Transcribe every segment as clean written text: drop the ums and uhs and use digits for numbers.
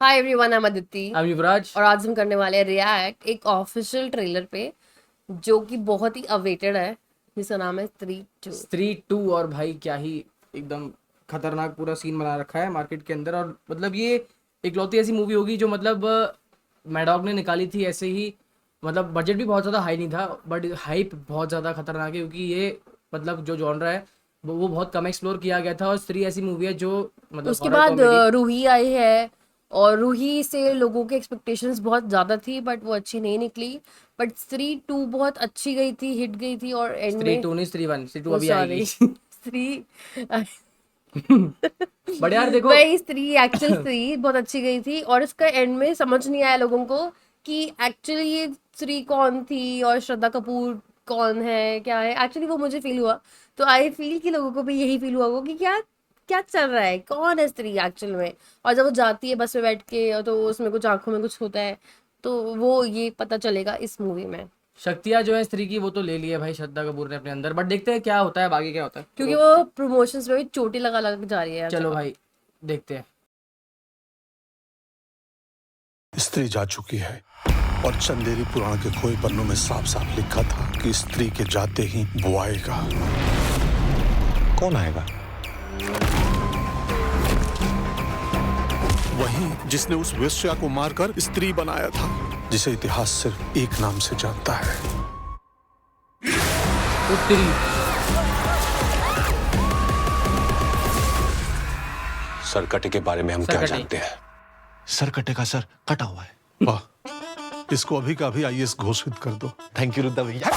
Hi everyone, I am Aditi I'm युवराज। और आज हम करने वाले हैं रिएक्ट एक ऑफिशियल ट्रेलर पे जो कि बहुत ही अवेटेड है, जिसका नाम है स्त्री 2। स्त्री 2 और भाई क्या ही एकदम खतरनाक पूरा सीन बना रखा है मार्केट के अंदर। और मतलब ये इकलौती ऐसी मूवी होगी जो मतलब मैडॉग ने निकाली थी ऐसे ही। मतलब बजट भी बहुत ज़्यादा हाई नहीं था बट हाइप बहुत ज़्यादा खतरनाक है क्योंकि ये मतलब जो जॉनरा है वो बहुत कम एक्सप्लोर किया गया था। और स्त्री ऐसी मूवी है जो मतलब उसके हॉरर बाद कॉमेडी। रूही आई है और रूही से लोगों के एक्सपेक्टेशंस बहुत ज़्यादा थी बट वो अच्छी नहीं निकली। बट स्त्री 2 बहुत अच्छी गई थी, हिट गई थी और एंड स्त्री में 2 नहीं, स्त्री 1, स्त्री 2 वो अभी आएगी। सॉरी स्त्री बट यार देखो। वही स्त्री एक्चुअल स्त्री बहुत अच्छी गई थी और इसका एंड में समझ नहीं आया लोगों को कि एक्चुअली ये स्त्री कौन थी और श्रद्धा कपूर कौन है, क्या है एक्चुअली। वो मुझे फील हुआ, तो आई फील कि लोगों को भी यही फील हुआ होगा कि क्या क्या चल रहा है, कौन है स्त्री एक्चुअल में। और जब वो जाती है बस में बैठ के और तो उसमें कुछ आंखों में कुछ होता है, तो वो ये पता चलेगा इस मूवी में। शक्तियाँ जो है स्त्री की वो तो ले ली है भाई श्रद्धा कपूर ने अपने अंदर। बट देखते हैं क्या होता है, आगे क्या होता है क्योंकि तो। वो प्रमोशंस में भी चोटी लगा लगा के जा रही है हर चलो जगह। भाई देखते हैं। स्त्री जा चुकी है और चंदेरी पुराण के खोए पन्नों में साफ साफ लिखा था कि स्त्री के जाते ही वो आएगा। कौन आएगा? वही जिसने उस वेश्या को मारकर स्त्री बनाया था, जिसे इतिहास सिर्फ एक नाम से जानता है। उत्तरी। सरकटे के बारे में हम क्या सरकटे। जानते हैं? सरकटे का सर कटा हुआ है। वाह, इसको अभी का अभी आईएएस घोषित कर दो। थैंक यू रुद्दा भैया।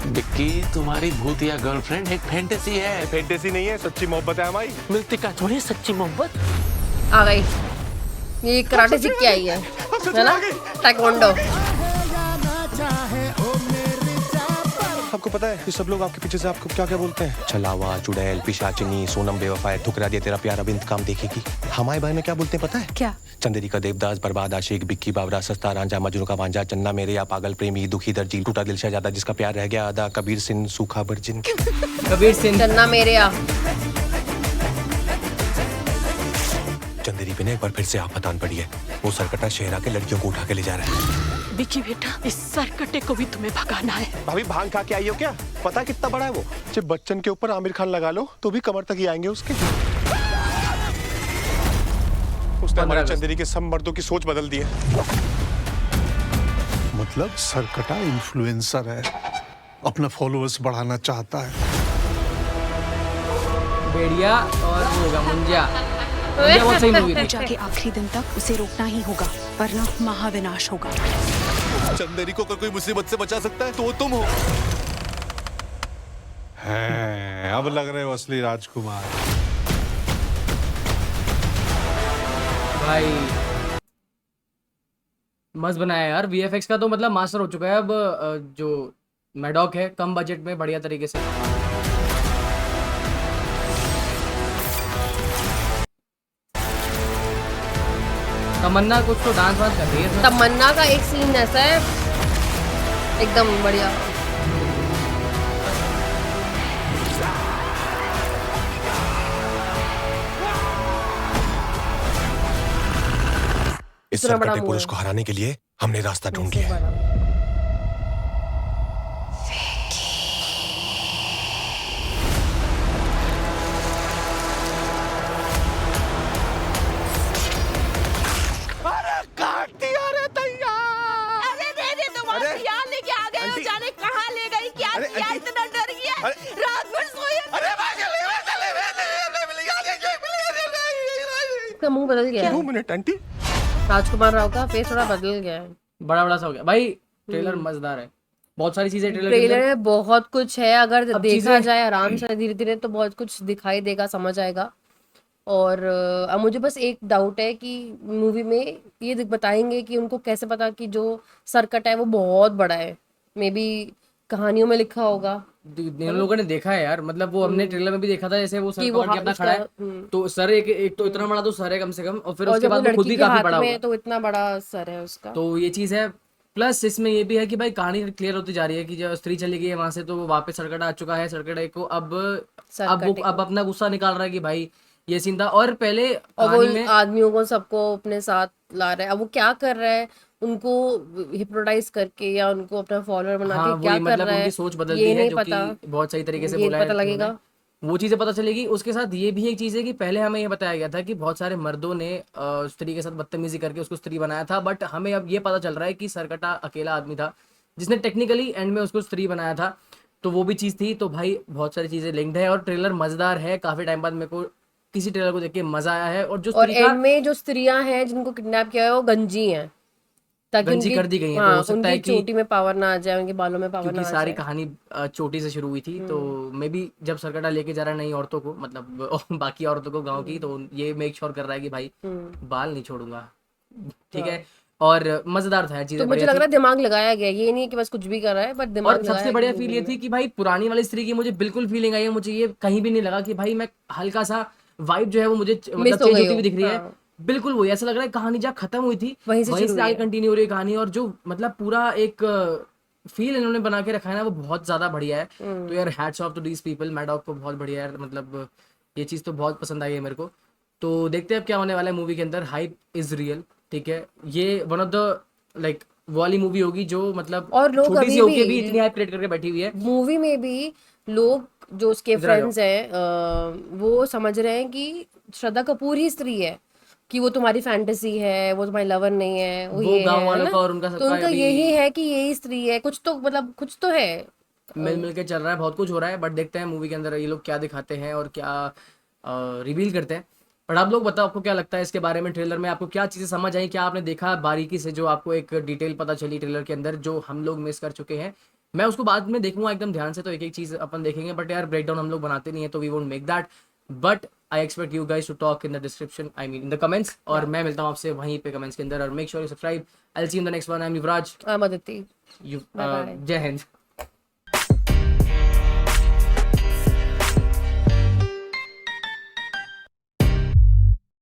विक्की, तुम्हारी भूतिया गर्लफ्रेंड एक फैंटेसी है। फैंटेसी नहीं है, सच्ची मोहब्बत है हमारी। मिलती का थोड़ी सच्ची मोहब्बत। आ गई, ये कराटे सीख के आई है ना, टाइकोंडो। आपको पता है ये सब लोग आपके पीछे से आपको क्या क्या बोलते हैं? छलावा, चुड़ैल, पिशाचिनी, सोनम बेवफा है, ठुकरा दिया तेरा प्यार, अब इंतकाम देखेगी। हमारे बारे में क्या बोलते हैं पता है? क्या? चंदेरी का देवदास, बर्बाद आशिक, बिक्की बावरा, सस्ता रांझा, मजनू का वांझा, चन्ना मेरे या पागल प्रेमी, दुखी दर्जी, टूटा दिल शहजादा, जिसका प्यार रह गया आधा, कबीर सिंह, सूखा बर्जिन। कबीर सिंह। चन्ना मेरे आ। चंदेरी पे ने एक बार फिर से आफतान पड़ी है। वो सरकटा शहरा के लड़कियों को उठा के ले जा रहा है। विक्की बेटा, इस सरकटे को भी तुम्हें भगाना है। भाभी भांग खा के आई हो क्या? पता कितना बड़ा है वो? जब बच्चन के ऊपर आमिर खान लगा लो तो भी कमर तक ही आएंगे उसके। उसने हमारे चंदेरी के सब मर्दों की सोच बदल दी है। मतलब सरकटा इन्फ्लुएंसर है, अपना फॉलोअर्स बढ़ाना चाहता है। भेड़िया और वो होगा मुंजिया। मुंजिया बहुत सही मूवी थी। पूजा के आखिरी दिन तक उसे रोकना ही होगा वरना महाविनाश होगा। चंदेरी को अगर कोई मुसीबत से बचा सकता है तो वो तुम हो। हैं, अब लग रहे हो असली राजकुमार। भाई मस्त बनाया है यार। वीएफएक्स का तो मतलब मास्टर हो चुका है अब। जो मैडॉक है कम बजट में बढ़िया तरीके से। तमन्ना कुछ तो डांस वांस कर रही है। तमन्ना का एक सीन ऐसा है एकदम बढ़िया। इस इतना बड़ा सरकटे मुंह पुरुष है। को हराने के लिए हमने रास्ता ढूंढ लिया है। काट दिया रे तैयार। अरे दे दे, तुम हथियार लेके आ गए हो, जाने कहाँ ले गई, क्या किया, इतना डर गया, रात भर सोए। इसका मुंह बदल गया है। 2 मिनट आंटी। राजकुमार राव का फेस थोड़ा बदल गया है। बड़ा बड़ा सा हो गया भाई। ट्रेलर मजेदार है, बहुत सारी चीजें ट्रेलर के ट्रेलर अंदर। में बहुत कुछ है, अगर अब देखा चीजें- जाए आराम से धीरे धीरे तो बहुत कुछ दिखाई देगा, समझ आएगा। और अब मुझे बस एक डाउट है कि मूवी में ये बताएंगे कि उनको कैसे पता कि जो सरकट है वो बहुत बड़ा है। मे बी कहानियों में लिखा होगा इन लोगों ने देखा है यार। मतलब वो हमने ट्रेलर में भी देखा था, जैसे वो सर कि वो पकड़ के अपना उसका खड़ा है तो सर एक तो इतना बड़ा तो सर है कम से कम, और फिर और उसके जब वो बाद वो खुद लड़की भी के काफी हाथ बड़ा में होगा। है तो इतना बड़ा सर है उसका। तो ये चीज है। प्लस इसमें ये भी है कि भाई कहानी क्लियर होती जा रही है कि जब स्त्री चली गई है वहां से तो वो वापस सरकट आ चुका है। सरकट को अब वो सरकटे को। अब अपना गुस्सा निकाल रहा है कि भाई ये सीन था। और पहले और वो कहानी में आदमियों को सबको अपने साथ ला रहा है। अब वो क्या कर रहा है, उनको हिप्नोटाइज करके या उनको अपना फॉलोअर बना हाँ के क्या वही कर मतलब रहा उनकी है, सोच बदल दी ये है नहीं जो पता। कि बहुत सही तरीके से ये बोला है पता उन्होंने। लगेगा। वो चीज़ें पता चलेगी। उसके साथ ये भी एक चीज़ है कि पहले हमें ये बताया गया था कि बहुत सारे मर्दों ने स्त्री के साथ बदतमीजी करके उसको स्त्री बनाया था, बट हमें अब ये पता चल रहा है कि सरकटा अकेला आदमी था जिसने टेक्निकली एंड में उसको स्त्री बनाया था। तो वो भी चीज़ थी। तो भाई बहुत सारी चीज़ें लिंक्ड है और ट्रेलर मज़ेदार है। काफ़ी टाइम बाद मेरे को किसी ट्रेलर को देख के मज़ा आया है। और जो और स्त्री का एंड में जो स्त्रियां हैं जिनको किडनैप किया है वो गंजी हैं, ताकि गंजी उनकी, कर दी गई है। तो हाँ, हो सकता उनकी है कि चोटी में पावर ना आ जाए, उनके बालों में पावर क्योंकि ना आ सारी जाए। कहानी चोटी से शुरू हुई थी, तो मे बी जब सरकटा लेके जा रहा है नई औरतों को, मतलब बाकी औरतों को गांव की, तो ये मेक श्योर कर रहा है कि भाई बाल नहीं छोड़ूंगा। ठीक है। और मजेदार था, तो चीजें मुझे बढ़िया लग रहा थी। है दिमाग लगाया गया है। ये नहीं है कि बस कुछ भी कर रहा है, बट और दिमाग सबसे लगाया बढ़िया गया फील मूवी ये में। थी कि भाई पुरानी वाली स्त्री की मुझे बिल्कुल फीलिंग आई है। मुझे ये कहीं भी नहीं लगा कि भाई मैं हल्का सा वाइब जो है वो मुझे मतलब मिस हो चेंज गई होती हो, हुई दिख रही है। हाँ, बिल्कुल वही ऐसा लग रहा है कहानी जहाँ खत्म हुई थी वहीं से वहीं शुरू से हुई आगे है। कंटिन्यू हो रही है कहानी। और जो मतलब पूरा एक फील इन्होंने बना के रखा है ना, वो बहुत ज्यादा बढ़िया है। तो यार hats off to these people. Mad Dog को बहुत बढ़िया है, मतलब ये चीज़ तो बहुत पसंद आई है मेरे को। तो देखते हैं अब क्या होने वाला है मूवी के अंदर। Hype is real. ठीक है, ये वन ऑफ द लाइक वो वाली मूवी होगी जो मतलब और लोग छोटी सी अभी होके भी भी इतनी हाइप क्रिएट करके बैठी हुई है। मूवी में भी लोग जो उसके इधर आ जाओ। फ्रेंड्स हैं, वो समझ रहे हैं कि श्रद्धा कपूर ही स्त्री है, कि वो तुम्हारी फैंटेसी है, वो तुम्हारी लवर नहीं है, वो वो ये गांव है वालों ना। का और उनका तो सबका उनका अभी यही है कि यही स्त्री है, कुछ तो मतलब कुछ तो है। मिल के चल रहा है, बहुत कुछ हो रहा है। बट देखते हैं मूवी के अंदर ये लोग क्या दिखाते हैं और क्या रिवील करते हैं। बट आप लोग बताओ आपको क्या लगता है इसके बारे में। ट्रेलर में आपको क्या चीज़ें समझ आई, क्या आपने देखा बारीकी से, जो आपको एक डिटेल पता चली ट्रेलर के अंदर जो हम लोग मिस कर चुके हैं। मैं उसको बाद में देखूंगा एकदम ध्यान से, तो एक एक चीज़ अपन देखेंगे। बट यार ब्रेकडाउन हम लोग बनाते नहीं है, तो we won't make that. But I expect you guys to talk in the description, I mean in the comments. और मैं मिलता हूँ आपसे वहीं पे कमेंट्स के अंदर। और make sure you subscribe. I will see you in the next one. I am Yuvraj. आमदती। You bye bye. Jai Hind.